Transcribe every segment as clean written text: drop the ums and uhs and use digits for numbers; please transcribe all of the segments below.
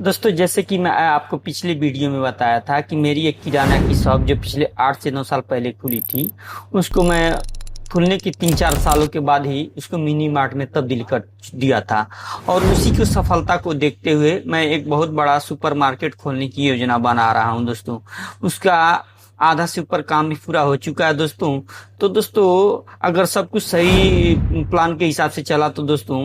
दोस्तों, जैसे कि मैं आपको पिछली वीडियो में बताया था कि मेरी एक किराना की शॉप जो पिछले 8 से 9 साल पहले खुली थी, उसको मैं खुलने के 3-4 सालों के बाद ही उसको मिनी मार्ट में तब्दील कर दिया था। और उसी की सफलता को देखते हुए मैं एक बहुत बड़ा सुपर मार्केट खोलने की योजना बना रहा हूं दोस्तों। उसका आधा से ऊपर काम भी पूरा हो चुका है दोस्तों। तो दोस्तों, अगर सब कुछ सही प्लान के हिसाब से चला तो दोस्तों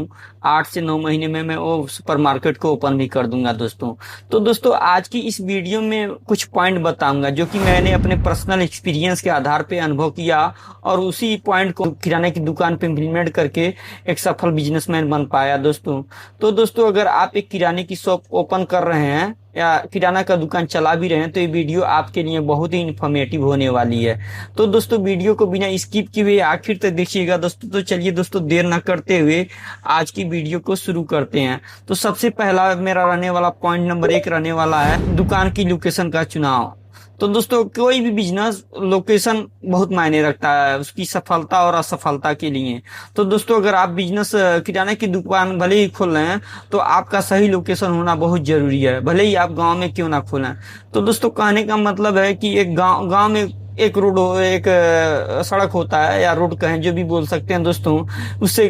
8 से 9 महीने में मैं वो सुपर मार्केट को ओपन भी कर दूंगा दोस्तों। तो दोस्तों, आज की इस वीडियो में कुछ पॉइंट बताऊंगा जो कि मैंने अपने पर्सनल एक्सपीरियंस के आधार पे अनुभव किया और उसी पॉइंट को किराने की दुकान पे इम्प्लीमेंट करके एक सफल बिजनेसमैन बन पाया दोस्तों। तो दोस्तों, अगर आप एक किराने की शॉप ओपन कर रहे हैं या किराना का दुकान चला भी रहे हैं तो ये वीडियो आपके लिए बहुत ही इन्फॉर्मेटिव होने वाली है। तो दोस्तों, वीडियो को बिना स्किप किए हुए आखिर तक देखिएगा दोस्तों। तो चलिए दोस्तों, देर न करते हुए आज की वीडियो को शुरू करते हैं। तो सबसे पहला मेरा रहने वाला पॉइंट नंबर 1 रहने वाला है दुकान की लोकेशन का चुनाव। तो दोस्तों, कोई भी बिजनेस लोकेशन बहुत मायने रखता है उसकी सफलता और असफलता के लिए। तो दोस्तों, अगर आप बिजनेस किराने की दुकान भले ही खोल रहे हैं तो आपका सही लोकेशन होना बहुत जरूरी है, भले ही आप गांव में क्यों ना खोलें। तो दोस्तों, कहने का मतलब है कि एक गांव में एक रोड हो, एक सड़क होता है या रोड कहें जो भी बोल सकते हैं दोस्तों, उससे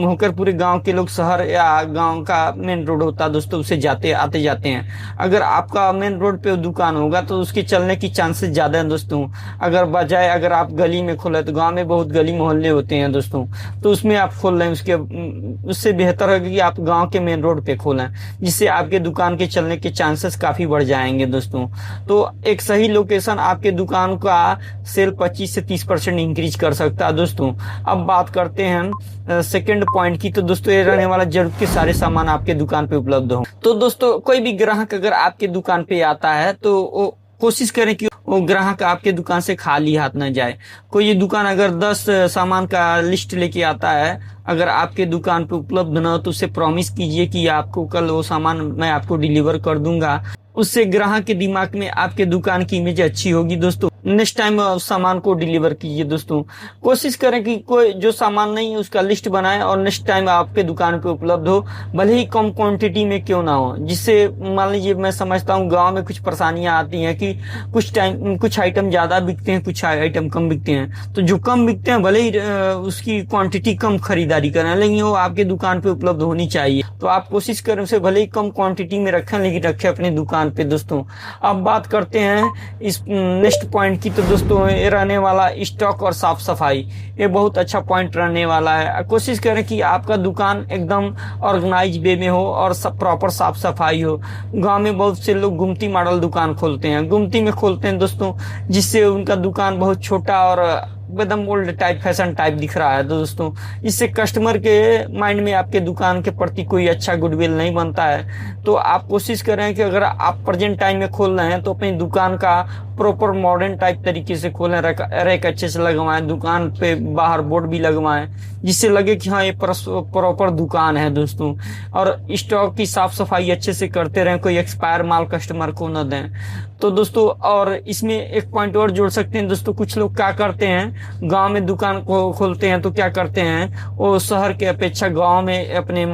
होकर पूरे गांव के लोग शहर या गांव का मेन रोड होता है दोस्तों, उससे जाते आते जाते हैं। अगर आपका मेन रोड पे दुकान होगा तो उसके चलने की चांसेस ज्यादा हैं दोस्तों। अगर आप गली में खोले तो गांव में बहुत गली मोहल्ले होते हैं दोस्तों, तो उसमें आप खोल रहे हैं उससे बेहतर है कि आप गाँव के मेन रोड पे खोलें, जिससे आपके दुकान के चलने के चांसेस काफी बढ़ जाएंगे दोस्तों। तो एक सही लोकेशन आपके दुकान का सेल 25 से 30% इंक्रीज कर सकता है दोस्तों। अब बात करते हैं सेकंड पॉइंट की। तो दोस्तों, ये रहने वाला जरूरत के सारे सामान आपके दुकान पे उपलब्ध हो। तो दोस्तों, कोई भी ग्राहक अगर आपके दुकान पे आता है तो वो कोशिश करें कि वो ग्राहक आपके दुकान से खाली हाथ न जाए। कोई ये दुकान अगर 10 सामान का लिस्ट लेके आता है, अगर आपके दुकान पे उपलब्ध न हो तो उसे प्रॉमिस कीजिए कि आपको कल वो सामान मैं आपको डिलीवर कर दूंगा। उससे ग्राहक के दिमाग में आपके दुकान की इमेज अच्छी होगी दोस्तों। नेक्स्ट टाइम सामान को डिलीवर कीजिए दोस्तों। कोशिश करें कि कोई जो सामान नहीं है उसका लिस्ट बनाएं और नेक्स्ट टाइम आपके दुकान पे उपलब्ध हो, भले ही कम क्वांटिटी में क्यों ना हो। जिससे मान लीजिए, मैं समझता हूँ गांव में कुछ परेशानियां आती हैं कि कुछ आइटम ज्यादा बिकते हैं, कुछ आइटम कम बिकते हैं। तो जो कम बिकते हैं भले ही उसकी क्वांटिटी कम खरीदारी करें, लेकिन वो आपके दुकान पे उपलब्ध होनी चाहिए। तो आप कोशिश करें उसे भले ही कम क्वांटिटी में रखें, लेकिन रखें अपने दुकान पे दोस्तों। अब बात करते हैं इस नेक्स्ट पॉइंट की। तो दोस्तों, ये रहने वाला स्टॉक और साफ सफाई, ये बहुत अच्छा पॉइंट रहने वाला है। कोशिश करें कि आपका दुकान एकदम ऑर्गेनाइज वे में हो और सब प्रॉपर साफ सफाई हो। गांव में बहुत से लोग गुमती मॉडल दुकान खोलते हैं, गुमती में खोलते हैं दोस्तों, जिससे उनका दुकान बहुत छोटा और एकदम ओल्ड टाइप फैशन टाइप दिख रहा है दोस्तों। इससे कस्टमर के माइंड में आपके दुकान के प्रति कोई अच्छा गुडविल नहीं बनता है। तो आप कोशिश करें कि अगर आप प्रेजेंट टाइम में खोल रहे हैं तो अपनी दुकान का प्रॉपर मॉडर्न टाइप तरीके से खोलें, रैक अच्छे से लगवाएं, दुकान पे बाहर बोर्ड भी लगवाएं, जिससे लगे कि हाँ ये प्रॉपर दुकान है दोस्तों। और स्टॉक की साफ सफाई अच्छे से करते रहें, कोई एक्सपायर माल कस्टमर को न दें। तो दोस्तों, और इसमें एक पॉइंट और जोड़ सकते हैं दोस्तों। कुछ लोग क्या करते हैं, गांव में दुकान को खोलते हैं तो क्या करते हैं, वो शहर के अपेक्षा गांव में अपने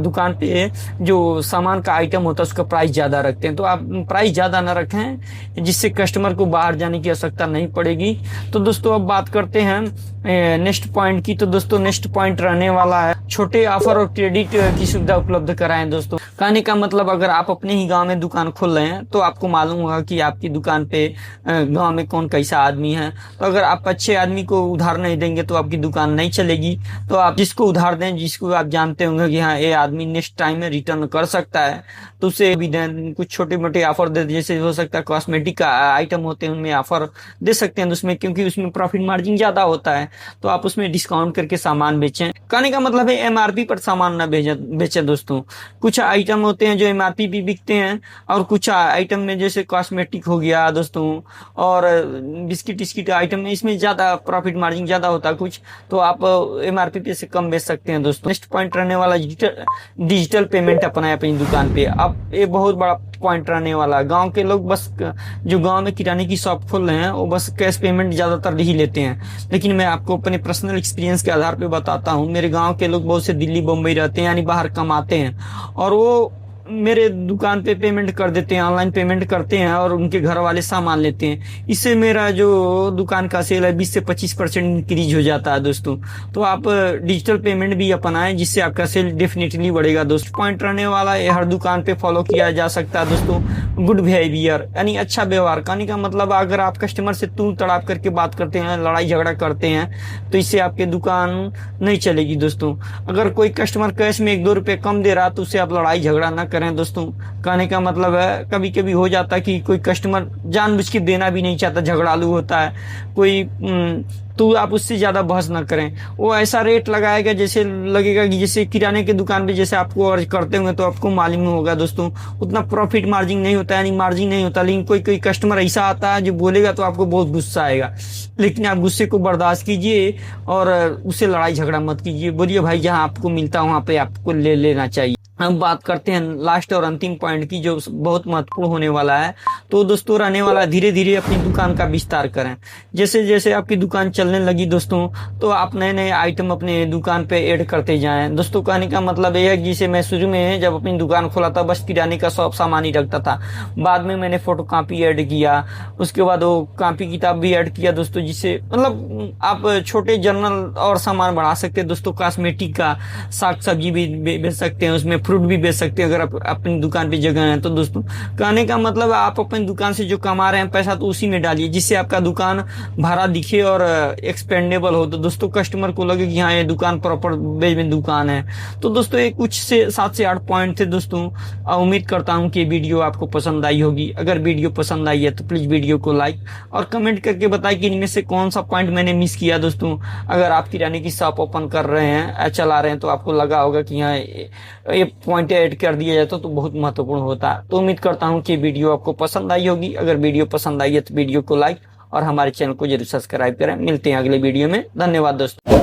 दुकान पे जो सामान का आइटम होता है उसका प्राइस ज्यादा रखते हैं। तो आप प्राइस ज्यादा ना रखें, जिससे कस्टमर को बाहर जाने की आवश्यकता नहीं पड़ेगी। तो दोस्तों, अब बात करते हैं नेक्स्ट पॉइंट की। तो दोस्तों, नेक्स्ट पॉइंट रहने वाला है छोटे ऑफर और क्रेडिट की सुविधा उपलब्ध कराएं दोस्तों। कहने का मतलब, अगर आप अपने ही गांव में दुकान खोल रहे हैं तो आपको मालूम होगा कि आपकी दुकान पे गांव में कौन कैसा आदमी है। तो अगर आप अच्छे आदमी को उधार नहीं देंगे तो आपकी दुकान नहीं चलेगी। तो आप जिसको उधार दें, जिसको आप जानते होंगे कि हाँ ये आदमी नेक्स्ट टाइम में रिटर्न कर सकता है, तो उसे भी दें। कुछ छोटे मोटे ऑफर दे, जैसे हो सकता है कॉस्मेटिक का आइटम होते हैं उनमें ऑफर दे सकते हैं उसमें, क्योंकि उसमें प्रॉफिट मार्जिन ज्यादा होता है। तो आप उसमें डिस्काउंट करके सामान बेचें। कहने का मतलब है एमआरपी पर सामान न बेचें दोस्तों। कुछ आइटम होते हैं जो एमआरपी भी बिकते हैं, और कुछ आइटम में जैसे कॉस्मेटिक हो गया दोस्तों, और बिस्किट आइटम में इसमें ज्यादा प्रॉफिट मार्जिन ज्यादा होता है कुछ, तो आप एमआरपी पे से कम बेच सकते हैं दोस्तों। नेक्स्ट पॉइंट रहने वाला डिजिटल पेमेंट अपनाएं अपनी दुकान पे। अब ये बहुत बड़ा पॉइंट रहने वाला है। गांव के लोग बस, जो गांव में किराने की शॉप खोल रहे हैं वो बस कैश पेमेंट ज्यादातर ही लेते हैं। लेकिन मैं आपको अपने पर्सनल एक्सपीरियंस के आधार पे बताता हूँ। मेरे गांव के लोग बहुत से दिल्ली बम्बई रहते हैं, यानी बाहर कमाते हैं, और वो मेरे दुकान पे पेमेंट कर देते हैं, ऑनलाइन पेमेंट करते हैं और उनके घर वाले सामान लेते हैं। इससे मेरा जो दुकान का सेल है 20 से 25% इंक्रीज हो जाता है दोस्तों। तो आप डिजिटल पेमेंट भी अपनाएं, जिससे आपका सेल डेफिनेटली बढ़ेगा दोस्तों। पॉइंट रहने वाला है, हर दुकान पे फॉलो किया जा सकता है दोस्तों। गुड बिहेवियर यानी अच्छा व्यवहार, कहने का मतलब अगर आप कस्टमर से तू तड़ाप करके बात करते हैं, लड़ाई झगड़ा करते हैं, तो इससे आपके दुकान नहीं चलेगी दोस्तों। अगर कोई कस्टमर कैश में 1-2 रुपए कम दे रहा तो उससे आप लड़ाई झगड़ा ना करें दोस्तों। कहने का मतलब है कभी कभी हो जाता है कि कोई कस्टमर जानबूझ के देना भी नहीं चाहता, झगड़ालू होता है कोई, तो आप उससे ज्यादा बहस ना करें। वो ऐसा रेट लगाएगा जैसे लगेगा कि जैसे किराने की दुकान पे जैसे आपको और करते होंगे तो आपको मालूम होगा दोस्तों, उतना प्रॉफिट मार्जिन नहीं होता, यानी मार्जिन नहीं होता। लेकिन कोई कोई कस्टमर ऐसा आता है जो बोलेगा तो आपको बहुत गुस्सा आएगा, लेकिन आप गुस्से को बर्दाश्त कीजिए और उससे लड़ाई झगड़ा मत कीजिए। बोलिए भाई जहाँ आपको मिलता है वहां पे आपको ले लेना चाहिए। हम बात करते हैं लास्ट और अंतिम पॉइंट की, जो बहुत महत्वपूर्ण होने वाला है। तो दोस्तों रहने वाला धीरे धीरे अपनी दुकान का विस्तार करें। जैसे जैसे आपकी दुकान चलने लगी दोस्तों, तो आप नए नए आइटम अपने दुकान पे ऐड करते जाएं दोस्तों। कहने का मतलब यह है कि जैसे मैं शुरू में जब अपनी दुकान खोला था बस किराने का सब सामान ही रखता था, बाद में मैंने फोटो कॉपी ऐड किया, उसके बाद वो कॉपी किताब भी ऐड किया दोस्तों, जिससे मतलब आप छोटे जनरल और सामान बढ़ा सकते हैं दोस्तों। कॉस्मेटिक का साग सब्जी भी बेच सकते हैं, उसमें फ्रूट भी बेच सकते हैं अगर आप अपनी दुकान पे जगह है तो दोस्तों। कहने का मतलब आप अपनी दुकान से जो कमा रहे हैं पैसा तो उसी में डालिए, जिससे आपका दुकान भरा दिखे और एक्सपेंडेबल हो, तो दोस्तों कस्टमर को लगे कि हाँ ये दुकान प्रॉपर वेज में दुकान है। तो दोस्तों ये कुछ से 7 से 8 पॉइंट थे दोस्तों। उम्मीद करता हूँ कि वीडियो आपको पसंद आई होगी। अगर वीडियो पसंद आई है तो प्लीज वीडियो को लाइक और कमेंट करके बताएं कि इनमें से कौन सा पॉइंट मैंने मिस किया दोस्तों। अगर आप किराने की शॉप ओपन कर रहे हैं, चला रहे हैं, तो आपको लगा होगा कि हाँ ये पॉइंट ऐड कर दिया जाए तो बहुत महत्वपूर्ण होता है। तो उम्मीद करता हूँ कि वीडियो आपको पसंद आई होगी। अगर वीडियो पसंद आई है तो वीडियो को लाइक और हमारे चैनल को जरूर सब्सक्राइब करें। मिलते हैं अगले वीडियो में। धन्यवाद दोस्तों।